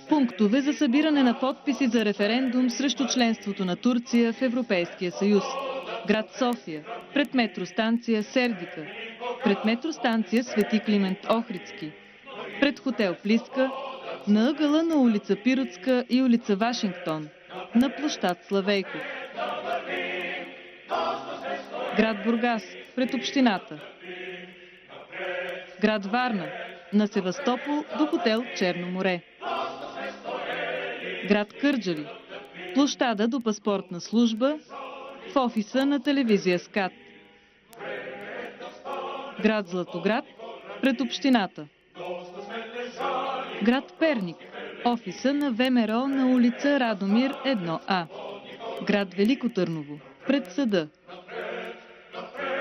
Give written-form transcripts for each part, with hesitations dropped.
Пунктове за събиране на подписи за референдум срещу членството на Турция в Европейския съюз. Град София, пред метростанция Сердика, пред метростанция Свети Климент Охридски, пред хотел Плиска, на ъгъла на улица Пиротска и улица Вашингтон, на площад Славейков. Град Бургас, пред общината. Град Варна, на Севастопол до хотел Черно море. Град Кърджали, площада до паспортна служба, в офиса на телевизия СКАТ. Град Златоград, пред общината. Град Перник, офиса на ВМРО на улица Радомир 1А. Град Велико Търново, пред съда.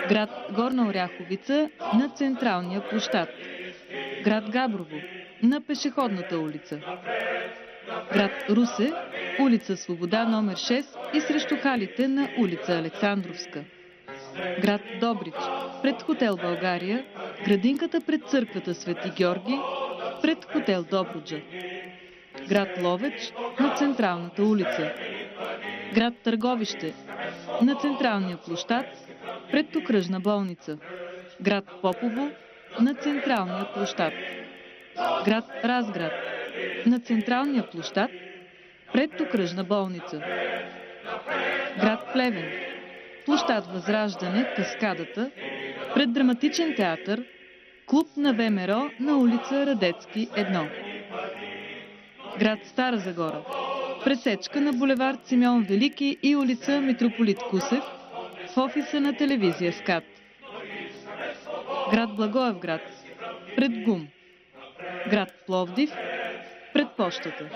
Град Горна Оряховица, на централния площад. Град Габрово, на пешеходната улица. Град Русе, улица Свобода номер 6 и срещу халите на улица Александровска. Град Добрич, пред хотел България, градинката пред църквата Свети Георги, пред хотел Добруджа. Град Ловеч, на централната улица. Град Търговище, на централния площад, пред окръжна болница. Град Попово, на централния площад. Град Разград, на централния площад, пред окръжна болница. Град Плевен, площад Възраждане, Каскадата, пред драматичен театър, клуб на ВМРО на улица Радецки 1. Град Стара Загора, пресечка на булевард Симеон Велики и улица Митрополит Кусев, в офиса на телевизия СКАТ. Град Благоевград, пред ГУМ. Град Пловдив, пред пощата.